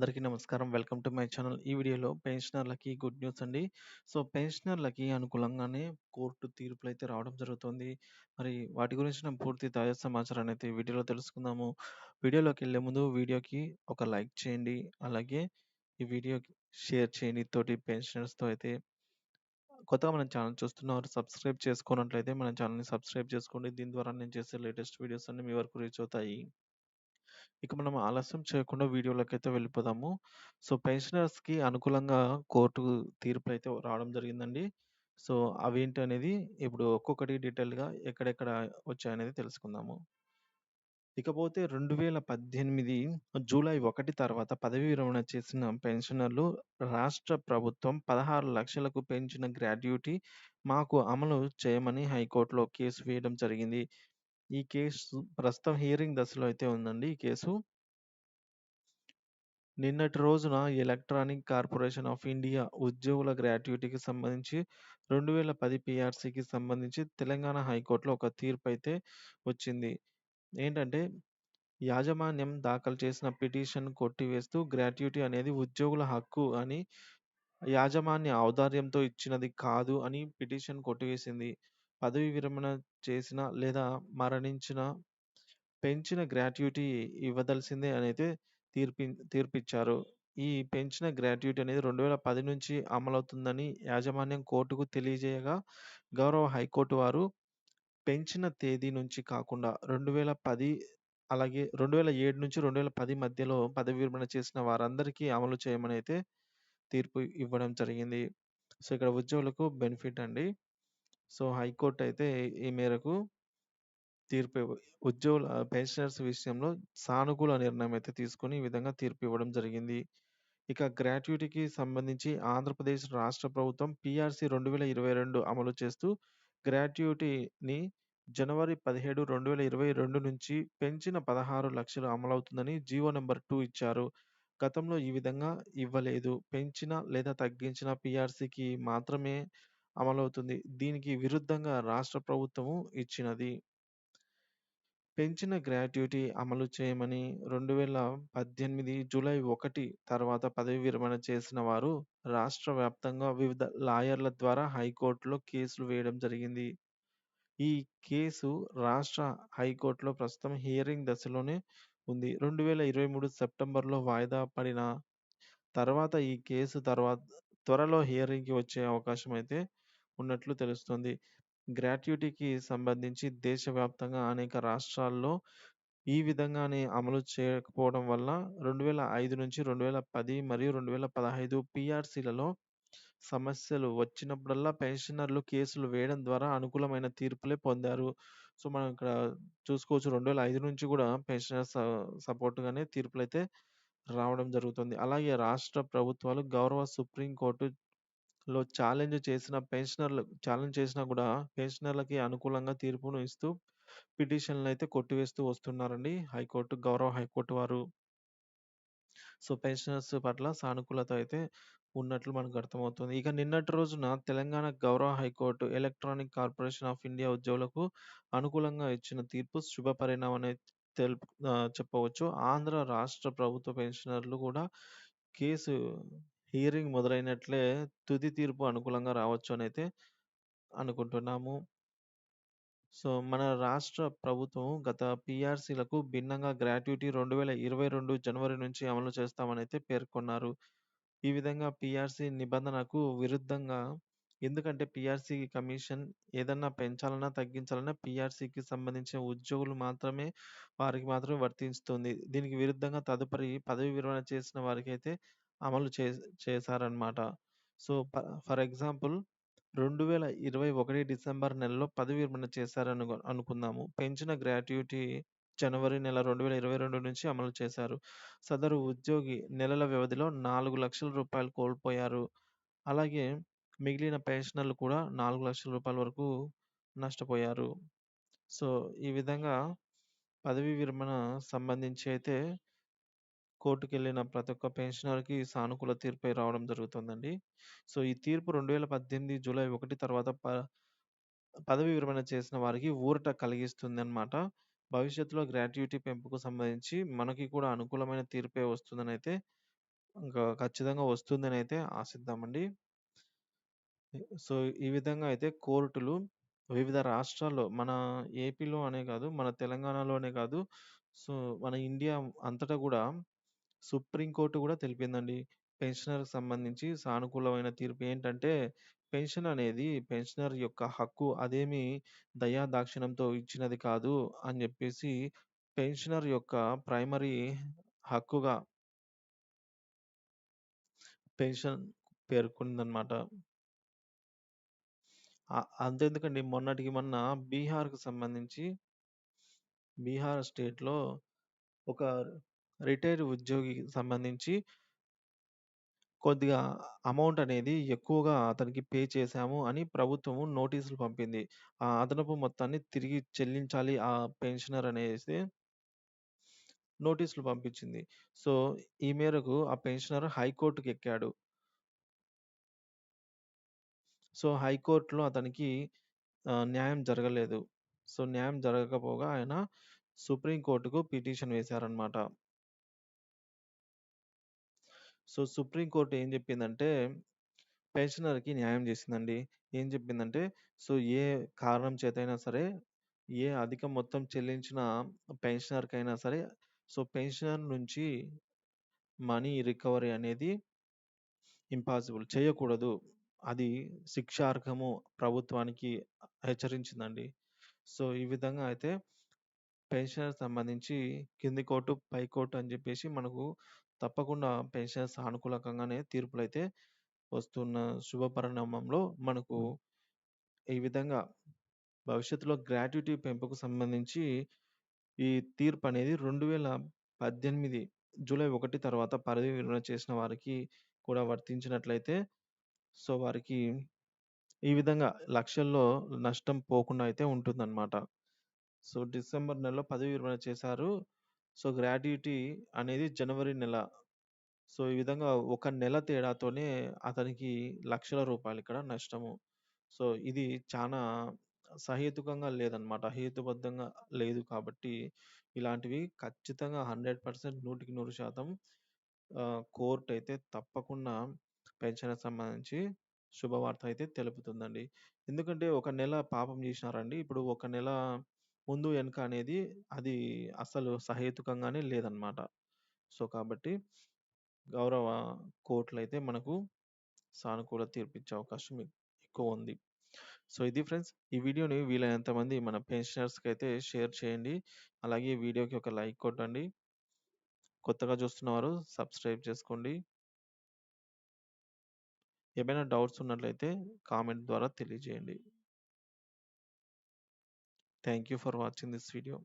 అందరికీ నమస్కారం. Welcome to my channel. ఈ వీడియోలో పెన్షనర్లకి గుడ్ న్యూస్ అండి. పెన్షనర్లకి అనుకూలంగానే కోర్టు తీర్పులైతే రావడం జరుగుతుంది. మరి వాటి గురించిన పూర్తి తాజా సమాచారాన్నయితే ఈ వీడియోలో తెలుసుకుందాము. వీడియోలోకెళ్ళే ముందు వీడియోకి ఒక లైక్ చేయండి. అలాగే ఈ వీడియోకి షేర్ చేయండి. తోటి పెన్షనర్స్‌తో అయితే కొత్తగా మన ఛానల్ చూస్తున్నవారు సబ్స్క్రైబ్ చేసుకోనట్లయితే మన ఛానల్‌ని సబ్స్క్రైబ్ చేసుకోండి. దీని ద్వారా నేను చేసే లేటెస్ట్ వీడియోస్ అన్నీ మీ వరకు రీచ్ అవుతాయి. ఇక మనం ఆలస్యం చేయకుండా వీడియోలోకైతే వెళ్ళిపోదాము. పెన్షనర్స్‌కి అనుకూలంగా కోర్టు తీర్పులైతే రావడం జరిగిందండి. అవేంటనేది ఇప్పుడు ఒక్కొక్కటి డీటెయిల్‌గా ఎక్కడెక్కడ వచ్చాయనేది తెలుసుకుందాము. ఇకపోతే 2018 జూలై 1 తర్వాత పదవీ విరమణ చేసిన పెన్షనర్లు రాష్ట్ర ప్రభుత్వం 16,00,000కు పెంచిన గ్రాట్యుటీ మాకు అమలు చేయమని హైకోర్టులో కేసు వేయడం జరిగింది. ఈ కేసు ప్రస్తుతం హియరింగ్ దశలో అయితే ఉందండి ఈ కేసు. నిన్నటి రోజున ఎలక్ట్రానిక్ కార్పొరేషన్ ఆఫ్ ఇండియా ఉద్యోగుల గ్రాట్యుటీకి సంబంధించి 2010 పీఆర్సీకి సంబంధించి తెలంగాణ హైకోర్టులో ఒక తీర్పయితే వచ్చింది. ఏంటంటే, యాజమాన్యం దాఖలు చేసిన పిటిషన్ కొట్టివేస్తూ గ్రాట్యుటీ అనేది ఉద్యోగుల హక్కు అని, యాజమాన్య ఔదార్యంతో ఇచ్చినది కాదు అని పిటిషన్ కొట్టివేసింది. పదవీ విరమణ చేసిన లేదా మరణించిన పెంచిన గ్రాట్యుటీ ఇవ్వదలసిందే అనైతే తీర్పిచ్చారు. ఈ పెంచిన గ్రాట్యుటీ అనేది 2010 నుంచి అమలవుతుందని యాజమాన్యం కోర్టుకు తెలియజేయగా, గౌరవ హైకోర్టు వారు పెంచిన తేదీ నుంచి కాకుండా 2010 అలాగే 2007 నుంచి 2010 మధ్యలో పదవీ విరమణ చేసిన వారందరికీ అమలు చేయమనైతే తీర్పు ఇవ్వడం జరిగింది. ఇక్కడ ఉద్యోగులకు బెనిఫిట్ అండి. హైకోర్ట్ అయితే ఈ మేరకు పెన్షనర్స్ విషయంలో సానుకూల నిర్ణయం అయితే తీసుకొని ఈ విధంగా తీర్పు ఇవ్వడం జరిగింది. ఇక గ్రాట్యుటీకి సంబంధించి ఆంధ్రప్రదేశ్ రాష్ట్ర ప్రభుత్వం పీఆర్సీ 2022 అమలు చేస్తూ గ్రాట్యుటీని జనవరి 17, 2022 నుంచి పెంచిన 16,00,000 అమలవుతుందని జీవో నంబర్ 2 ఇచ్చారు. గతంలో ఈ విధంగా ఇవ్వలేదు. పెంచిన లేదా తగ్గించిన పీఆర్సీకి మాత్రమే అమలవుతుంది. దీనికి విరుద్ధంగా రాష్ట్ర ప్రభుత్వము ఇచ్చినది. పెంచిన గ్రాట్యుటీ అమలు చేయమని 2018 జూలై 1 తర్వాత పదవీ విరమణ చేసిన వారు రాష్ట్ర వ్యాప్తంగా వివిధ లాయర్ల ద్వారా హైకోర్టులో కేసులు వేయడం జరిగింది. ఈ కేసు రాష్ట్ర హైకోర్టులో ప్రస్తుతం హియరింగ్ దశలోనే ఉంది. 2023 సెప్టెంబర్‌లో వాయిదా పడిన తర్వాత ఈ కేసు త్వరలో హియరింగ్‌కి వచ్చే అవకాశం అయితే ఉన్నట్లు తెలుస్తుంది. గ్రాట్యుటీకి సంబంధించి దేశవ్యాప్తంగా అనేక రాష్ట్రాల్లో ఈ విధంగానే అమలు చేయకపోవడం వల్ల 2005 నుంచి 2010 మరియు 2015 పీఆర్సీలలో సమస్యలు వచ్చినప్పుడల్లా పెన్షనర్లు కేసులు వేయడం ద్వారా అనుకూలమైన తీర్పులే పొందారు. మనం ఇక్కడ చూసుకోవచ్చు 2005 నుంచి కూడా పెన్షనర్స్ సపోర్ట్‌గానే తీర్పులైతే రావడం జరుగుతుంది. అలాగే రాష్ట్ర ప్రభుత్వాలు గౌరవ సుప్రీం కోర్టులో ఛాలెంజ్ చేసినా కూడా పెన్షనర్లకి అనుకూలంగా తీర్పును ఇస్తూ పిటిషన్‌లనైతే కొట్టివేస్తూ వస్తున్నారండి గౌరవ హైకోర్టు వారు. పెన్షనర్స్ పట్ల సానుకూలత అయితే ఉన్నట్లు మనకు అర్థమవుతుంది. ఇక నిన్నటి రోజున తెలంగాణ గౌరవ high court electronic corporation of India ఉద్యోగులకు అనుకూలంగా ఇచ్చిన తీర్పు శుభ పరిణామమనే చెప్పవచ్చు. ఆంధ్ర రాష్ట్ర ప్రభుత్వ పెన్షనర్లు కూడా కేసు హియరింగ్ మొదలైనట్లే తుది తీర్పు అనుకూలంగా రావచ్చు అనైతే అనుకుంటున్నాము. మన రాష్ట్ర ప్రభుత్వం గత పీఆర్సీలకు భిన్నంగా గ్రాట్యుటీ 2022 జనవరి నుంచి అమలు చేస్తామనైతే పేర్కొన్నారు. ఈ విధంగా పీఆర్సీ నిబంధనకు విరుద్ధంగా ఎందుకంటే పీఆర్సీ కమిషన్ ఏదన్నా పెంచాలన్నా, తగ్గించాలన్నా పీఆర్సీకి సంబంధించిన ఉద్యోగులు మాత్రమే వారికి మాత్రమే వర్తిస్తుంది. దీనికి విరుద్ధంగా తదుపరి పదవీ విరమణ చేసిన వారికైతే అమలు చేశారనమాట. సో, ప ఫర్ ఎగ్జాంపుల్ 2021 డిసెంబర్ నెలలో పదవీ విరమణ అనుకుందాము. పెంచిన గ్రాట్యుటీ జనవరి నెల 2022 నుంచి అమలు చేశారు. సదరు ఉద్యోగి నెలల వ్యవధిలో రూ. 4,00,000 కోల్పోయారు. అలాగే మిగిలిన పెన్షనర్లు కూడా రూ. 4,00,000 వరకు నష్టపోయారు. సో, ఈ విధంగా పదవీ విరమణ సంబంధించి అయితే కోర్టుకెళ్ళిన ప్రతి ఒక్క పెన్షనర్‌కి సానుకూల తీర్పే రావడం జరుగుతుందండి. ఈ తీర్పు 2018 జూలై 1 తర్వాత పదవీ విరమణ చేసిన వారికి ఊరట కలిగిస్తుందనమాట. భవిష్యత్తులో గ్రాట్యుటీ పెంపుకు సంబంధించి మనకి కూడా అనుకూలమైన తీర్పే వస్తుందనైతే ఇంకా ఖచ్చితంగా వస్తుందనైతే ఆశిద్దామండి. సో, ఈ విధంగా అయితే కోర్టులు వివిధ రాష్ట్రాల్లో మన ఏపీలో అనే కాదు, మన తెలంగాణలోనే కాదు, సో, మన ఇండియా అంతటా గూడా సుప్రీం కోర్ట్ గూడా తెలిపిందండి. పెన్షనర్‌కి సంబంధించి సానుకూలమైన తీర్పు ఏంటంటే, పెన్షన్ అనేది పెన్షనర్ యొక్క హక్కు. అదేమి దయా దాక్షిణ్యంతో ఇచ్చినది కాదు అని జెప్పేసి పెన్షనర్ యొక్క ప్రైమరీ హక్కుగా పెన్షన్ పేర్కొందనమాట. అంతెందుకండి, మొన్నటికి మొన్న బీహార్‌కి సంబంధించి బీహార్ స్టేట్‌లో ఒక రిటైర్డ్ ఉద్యోగికి సంబంధించి కొద్దిగా అమౌంట్ అనేది ఎక్కువగా అతనికి పే చేశాము అని ప్రభుత్వము నోటీసులు పంపింది. ఆ అదనపు మొత్తాన్ని తిరిగి చెల్లించాలి ఆ పెన్షనర్ అనేసి నోటీసులు పంపించింది. సో, ఈ మేరకు ఆ పెన్షనర్ హైకోర్ట్‌కెక్కాడు. సో, హైకోర్ట్‌లో అతనికి న్యాయం జరగలేదు. సో, న్యాయం జరగకపోగా ఆయన సుప్రీం కోర్ట్‌కు పిటిషన్ వేశారన్నమాట. సో, సుప్రీం కోర్ట్ ఏం జెప్పిందంటే, పెన్షనర్‌కి న్యాయం జేసిందండి. ఏం జెప్పిందంటే, సో, ఏ కారణం చేతైనా సరే, ఏ అధిక మొత్తం చెల్లించిన పెన్షనర్‌కైనా సరే, సో, పెన్షనర్ నుంచి మనీ రికవరీ అనేది ఇంపాసిబుల్ చేయకూడదు. అది శిక్షార్హము ప్రభుత్వానికి హెచ్చరించిందండి. సో, ఈ విధంగా అయితే పెన్షనర్స్ సంబంధించి కింది కోర్టు, పై కోర్టు అని జెప్పేసి మనకు తప్పకుండా పెన్షనర్స్ సానుకూలకంగానే తీర్పులైతే వస్తున్న శుభ పరిణామంలో మనకు ఈ విధంగా భవిష్యత్తులో గ్రాట్యుటీ పెంపుకు సంబంధించి ఈ తీర్పనేది 2018 జూలై 1 తర్వాత పదవి విరమణ చేసిన వారికి కూడా వర్తించినట్లయితే, సో, వారికి ఈ విధంగా లక్షల్లో నష్టం పోకుండా అయితే ఉంటుందన్నమాట. సో, డిసెంబర్ నెలలో పదవి విరమణ చేశారు. సో, గ్రాట్యుటీ అనేది జనవరి నెల. సో, ఈ విధంగా ఒక నెల తేడాతోనే అతనికి లక్షల రూపాయలిక్కడ నష్టము. సో, ఇది చానా సహేతుకంగా లేదనమాట. హేతుబద్ధంగా లేదు కాబట్టి, ఇలాంటివి ఖచ్చితంగా 100% 100% కోర్టయితే తప్పకుండా పెన్షన్‌కి సంబంధించి శుభవార్త అయితే తెలుపుతుందండి. ఎందుకంటే, ఒక నెల పాపం చేసినారండి. ఇప్పుడు ఒక నెల ముందు, వెనక అనేది అది అసలు సహేతుకంగానే లేదనమాట. సో, కాబట్టి గౌరవ కోర్టులైతే మనకు సానుకూల తీర్పిచ్చే అవకాశం ఎక్కువుంది. సో, ఇది ఫ్రెండ్స్. ఈ వీడియోని వీలైనంత మంది మన పెన్షనర్స్‌కైతే షేర్ చేయండి. అలాగే ఈ వీడియోకి ఒక లైక్ కొట్టండి. కొత్తగా చూస్తున్నవారు సబ్స్క్రైబ్ చేసుకోండి. ఏమైనా డౌట్స్ ఉన్నట్లయితే కామెంట్ ద్వారా తెలియజేయండి. Thank you for watching this video.